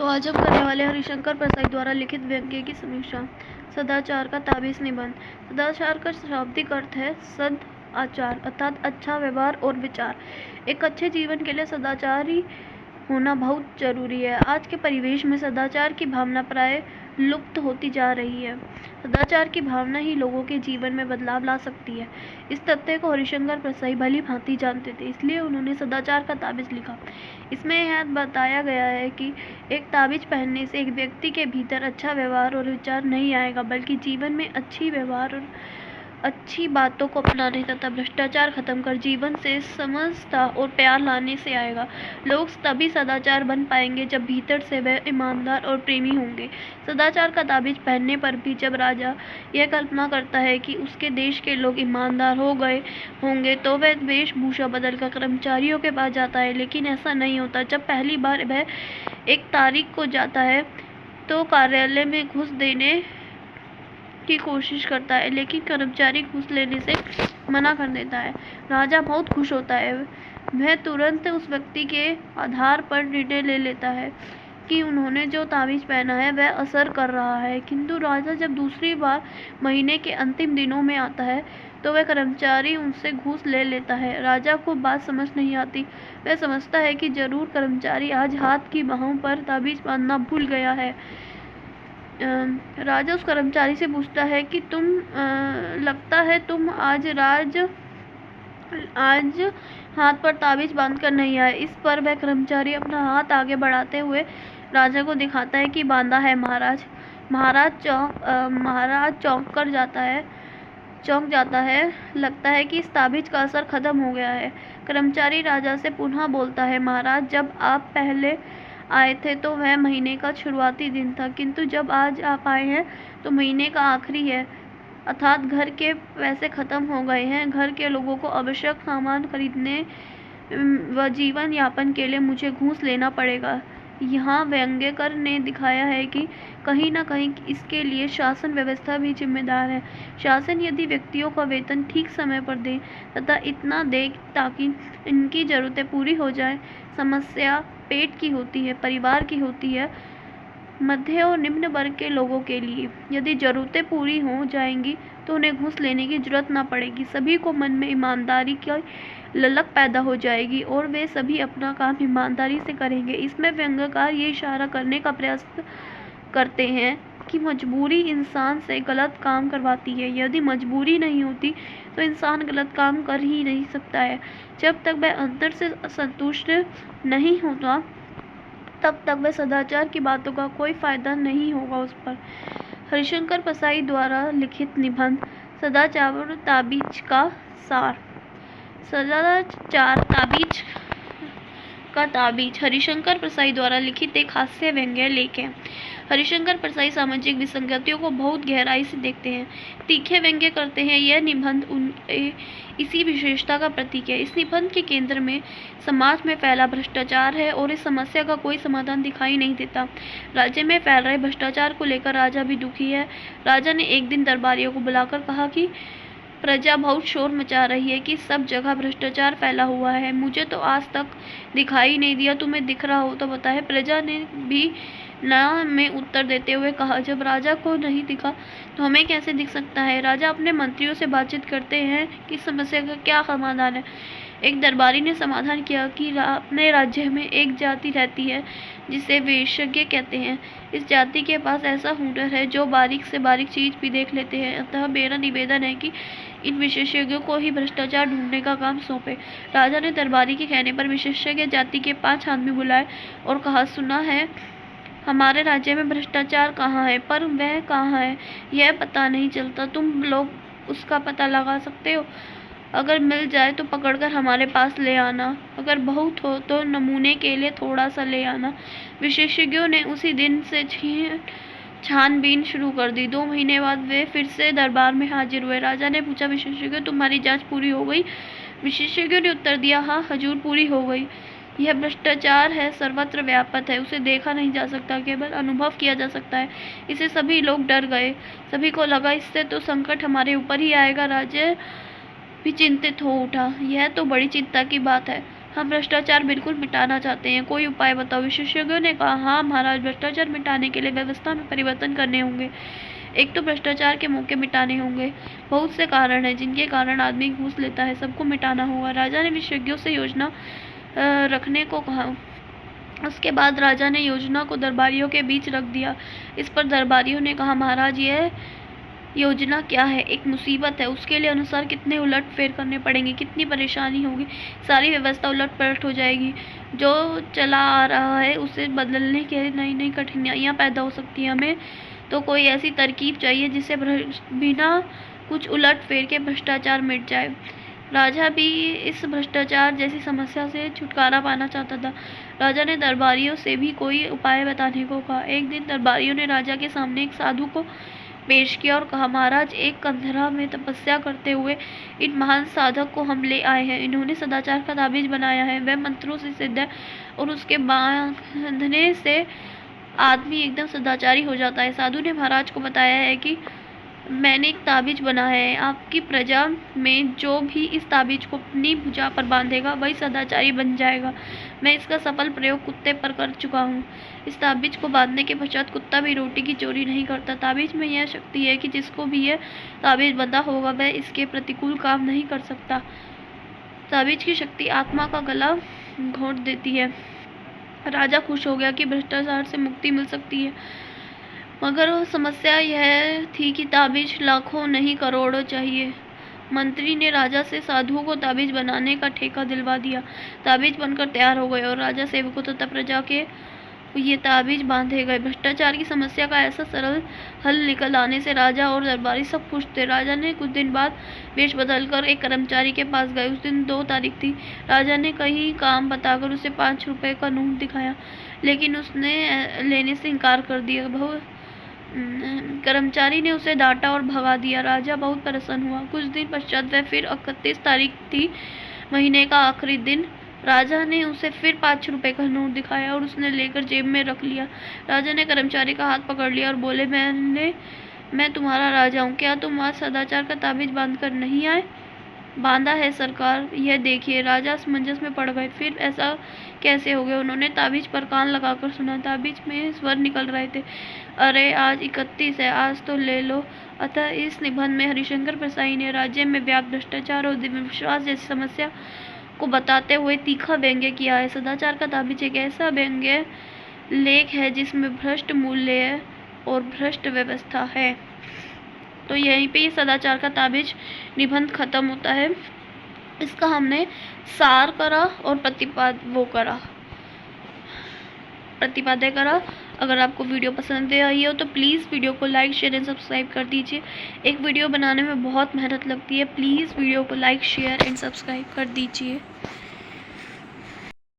तो आज हम करने वाले हरिशंकर प्रसाद द्वारा लिखित व्यंग्य की समीक्षा। सदाचार का ताबीज निबंध। सदाचार का शाब्दिक अर्थ है सद आचार अर्थात अच्छा व्यवहार और विचार। एक अच्छे जीवन के लिए सदाचारी होना बहुत जरूरी है। आज के परिवेश में सदाचार की भावना प्राय लुप्त होती जा रही है। सदाचार की भावना ही लोगों के जीवन में बदलाव ला सकती है। इस तथ्य को हरिशंकर प्रसाद भली भांति जानते थे, इसलिए उन्होंने सदाचार का ताबीज लिखा। इसमें यह बताया गया है कि एक ताबीज पहनने से एक व्यक्ति के भीतर अच्छा व्यवहार और विचार नहीं आएगा, बल्कि जीवन में अच्छी व्यवहार और अच्छी बातों को अपनाने तथा भ्रष्टाचार खत्म कर जीवन से समझता और प्यार लाने से आएगा। लोग तभी सदाचार बन पाएंगे जब भीतर से वे ईमानदार और प्रेमी होंगे। सदाचार का ताबीज पहनने पर भी जब राजा यह कल्पना करता है कि उसके देश के लोग ईमानदार हो गए होंगे तो वह वेशभूषा बदलकर कर्मचारियों के पास जाता है, लेकिन ऐसा नहीं होता। जब पहली बार वह एक तारीख को जाता है तो कार्यालय में घूस देने की कोशिश करता है, लेकिन कर्मचारी घूस लेने से मना कर देता है। राजा बहुत खुश होता है। वह तुरंत उस व्यक्ति के आधार पर निर्णय ले लेता है कि उन्होंने जो ताबीज पहना है वह असर कर रहा है। किंतु राजा जब दूसरी बार महीने के अंतिम दिनों में आता है तो वह कर्मचारी उनसे घूस ले लेता है। राजा को बात समझ नहीं आती। वह समझता है कि जरूर कर्मचारी आज हाथ की बाहों पर ताबीज बांधना भूल गया है। राजा उस कर्मचारी से पूछता है कि लगता है तुम आज हाथ पर ताबीज बांधकर नहीं आए। इस पर वह कर्मचारी अपना हाथ आगे बढ़ाते हुए राजा को दिखाता है कि बांधा है महाराज। महाराज चौंक जाता है। लगता है कि इस ताबीज का असर खत्म हो गया है। कर्मचारी राजा से पुनः बोलता है, महाराज जब आप पहले आए थे तो वह महीने का शुरुआती दिन था, किंतु जब आज आप आए हैं तो महीने का आखिरी है, अर्थात घर के पैसे खत्म हो गए हैं। घर के लोगों को आवश्यक सामान खरीदने व जीवन यापन के लिए मुझे घूस लेना पड़ेगा। यहाँ व्यंग्यकार ने दिखाया है कि कहीं न कहीं इसके लिए शासन व्यवस्था भी जिम्मेदार है। शासन यदि व्यक्तियों का वेतन ठीक समय पर दे तथा इतना दे ताकि इनकी ज़रूरतें पूरी हो जाए। समस्या पेट की होती है, परिवार की होती है, मध्य और निम्न वर्ग के लोगों के लिए। यदि ज़रूरतें पूरी हो जाएंगी तो उन्हें घूस लेने की जरूरत ना पड़ेगी। सभी को मन में ईमानदारी की ललक पैदा हो जाएगी और वे सभी अपना काम ईमानदारी से करेंगे। इसमें व्यंग्यकार ये इशारा करने का प्रयास करते हैं कि मजबूरी इंसान से गलत काम करवाती है। यदि मजबूरी नहीं होती तो इंसान गलत काम कर ही नहीं सकता है। जब तक वह अंदर से संतुष्ट नहीं होता तब तक वह सदाचार की बातों का कोई फायदा नहीं होगा उस पर। हरिशंकर प्रसाद द्वारा लिखित निबंध सदाचार ताबीज का सार। सदाचार ताबीज का ताबीज हरिशंकर प्रसाद द्वारा लिखित एक हास्य व्यंग्य लेख है। हरिशंकर प्रसाद सामाजिक विसंगतियों को बहुत गहराई से देखते हैं, तीखे व्यंग्य करते हैं। यह निबंध इसी विशेषता का प्रतीक है। इस निबंध के केंद्र में समाज में फैला भ्रष्टाचार है और इस समस्या का कोई समाधान दिखाई नहीं देता। राज्य में फैल रहे भ्रष्टाचार को लेकर राजा भी दुखी है। राजा ने एक दिन दरबारियों को बुलाकर कहा कि प्रजा बहुत शोर मचा रही है कि सब जगह भ्रष्टाचार फैला हुआ है। मुझे तो आज तक दिखाई नहीं दिया, तुम्हें दिख रहा हो तो बताए। प्रजा ने भी ना में उत्तर देते हुए कहा, जब राजा को नहीं दिखा तो हमें कैसे दिख सकता है। राजा अपने मंत्रियों से बातचीत करते हैं कि समस्या का क्या समाधान है। एक दरबारी ने समाधान किया कि अपने राज्य में एक जाति रहती है जिसे विशेषज्ञ कहते हैं। इस जाति के पास ऐसा हुनर है जो बारीक से बारीक चीज भी देख लेते हैं। अतः मेरा निवेदन है कि इन विशेषज्ञों को ही भ्रष्टाचार ढूंढने का काम सौंपे। राजा ने दरबारी के कहने पर विशेषज्ञ जाति के 5 आदमी बुलाए और कहा, सुना है हमारे राज्य में भ्रष्टाचार कहाँ है, पर वह कहाँ है यह पता नहीं चलता। तुम लोग उसका पता लगा सकते हो? अगर मिल जाए तो पकड़कर हमारे पास ले आना, अगर बहुत हो तो नमूने के लिए थोड़ा सा ले आना। विशेषज्ञों ने उसी दिन से छानबीन शुरू कर दी। 2 महीने बाद वे फिर से दरबार में हाजिर हुए। राजा ने पूछा, विशेषज्ञों तुम्हारी जांच पूरी हो गई? विशेषज्ञों ने उत्तर दिया, हाँ हजूर पूरी हो गई। यह भ्रष्टाचार है, सर्वत्र व्यापक है, उसे देखा नहीं जा सकता, केवल अनुभव किया जा सकता है। इसे सभी लोग डर गए। सभी को लगा इससे तो संकट हमारे ऊपर ही आएगा। राजा भी चिंतित हो उठा। यह तो बड़ी चिंता की बात है। हम भ्रष्टाचार बिल्कुल मिटाना चाहते हैं, कोई उपाय बताओ। विशेषज्ञों ने कहा, हाँ महाराज, भ्रष्टाचार मिटाने के लिए व्यवस्था में परिवर्तन करने होंगे। एक तो भ्रष्टाचार के मौके मिटाने होंगे। बहुत से कारण हैं जिनके कारण आदमी घूस लेता है, सबको मिटाना होगा। राजा ने विशेषज्ञों से योजना रखने को कहा। उसके बाद राजा ने योजना को दरबारियों के बीच रख दिया। इस पर दरबारियों ने कहा, महाराज यह योजना क्या है? एक मुसीबत है। उसके लिए अनुसार कितने उलट फेर करने पड़ेंगे, कितनी परेशानी होगी, सारी व्यवस्था उलट पलट हो जाएगी। जो चला आ रहा है उसे बदलने के लिए नई नई कठिनाइयाँ पैदा हो सकती हैं। हमें तो कोई ऐसी तरकीब चाहिए जिससे बिना कुछ उलट फेर के भ्रष्टाचार मिट जाए। राजा भी इस भ्रष्टाचार जैसी समस्या से छुटकारा पाना चाहता था। राजा ने दरबारियों से भी कोई उपाय बताने को कहा। एक दिन दरबारियों ने राजा के सामने एक साधु को पेश किया और कहा, महाराज, एक कंधरा में तपस्या करते हुए इन महान साधक को हम ले आए हैं। इन्होंने सदाचार का ताबीज बनाया है। वह मंत्रों से सिद्ध है और उसके बांधने से आदमी एकदम सदाचारी हो जाता है। साधु ने महाराज को बताया है कि मैंने एक ताबीज बना है। आपकी प्रजा में जो भी इस ताबीज को अपनी भुजा पर बांधेगा वही सदाचारी बन जाएगा। मैं इसका सफल प्रयोग कुत्ते पर कर चुका हूँ। इस ताबीज को बांधने के पश्चात कुत्ता भी रोटी की चोरी नहीं करता। ताबीज में यह शक्ति है कि जिसको भी यह ताबीज बंधा होगा वह इसके प्रतिकूल काम नहीं कर सकता। ताबीज की शक्ति आत्मा का गला घोंट देती है। राजा खुश हो गया कि भ्रष्टाचार से मुक्ति मिल सकती है, मगर समस्या यह थी कि ताबीज लाखों नहीं करोड़ों चाहिए। मंत्री ने राजा से साधुओं को ताबीज बनाने का ठेका दिलवा दिया। ताबीज बनकर तैयार हो गए और राजा सेवकों तथा प्रजा के ये ताबीज बांधे गए। भ्रष्टाचार की समस्या का ऐसा सरल हल निकल आने से राजा और दरबारी सब खुश थे। राजा ने कुछ दिन बाद वेश बदलकर एक कर्मचारी के पास गए। उस दिन 2 तारीख थी। राजा ने कहीं काम बताकर उसे 5 रुपए का नोट दिखाया, लेकिन उसने लेने से इनकार कर दिया। कर्मचारी ने उसे डांटा और भगा दिया। राजा बहुत प्रसन्न हुआ। कुछ दिन पश्चात वह फिर 31 तारीख थी, महीने का आखिरी दिन। राजा ने उसे फिर 5 रुपए का नोट दिखाया और उसने लेकर जेब में रख लिया। राजा ने कर्मचारी का हाथ पकड़ लिया और बोले, मैं तुम्हारा राजा हूँ, क्या तुम आज सदाचार का ताबीज बांध कर नहीं आए? बांधा है सरकार, यह देखिए। राजा असमंजस में पड़ गए। फिर ऐसा कैसे हो गया? उन्होंने ताबीज पर कान लगाकर सुना। ताबीज में स्वर निकल रहे थे, अरे आज 31 है, आज तो ले लो। अतः इस निबंध में हरिशंकर प्रसाई ने राज्य में व्याप्त भ्रष्टाचार और विश्वास जैसी समस्या को बताते हुए तीखा व्यंग्य किया है। सदाचार का ताबीज एक ऐसा व्यंग्य लेख है जिसमें भ्रष्ट मूल्य और भ्रष्ट व्यवस्था है। तो यहीं पे ये सदाचार का ताबीज निबंध खत्म होता है। इसका हमने सार करा और प्रतिपाद्य करा। अगर आपको वीडियो पसंद आई हो तो प्लीज़ वीडियो को लाइक, शेयर एंड सब्सक्राइब कर दीजिए। एक वीडियो बनाने में बहुत मेहनत लगती है। प्लीज़ वीडियो को लाइक, शेयर एंड सब्सक्राइब कर दीजिए।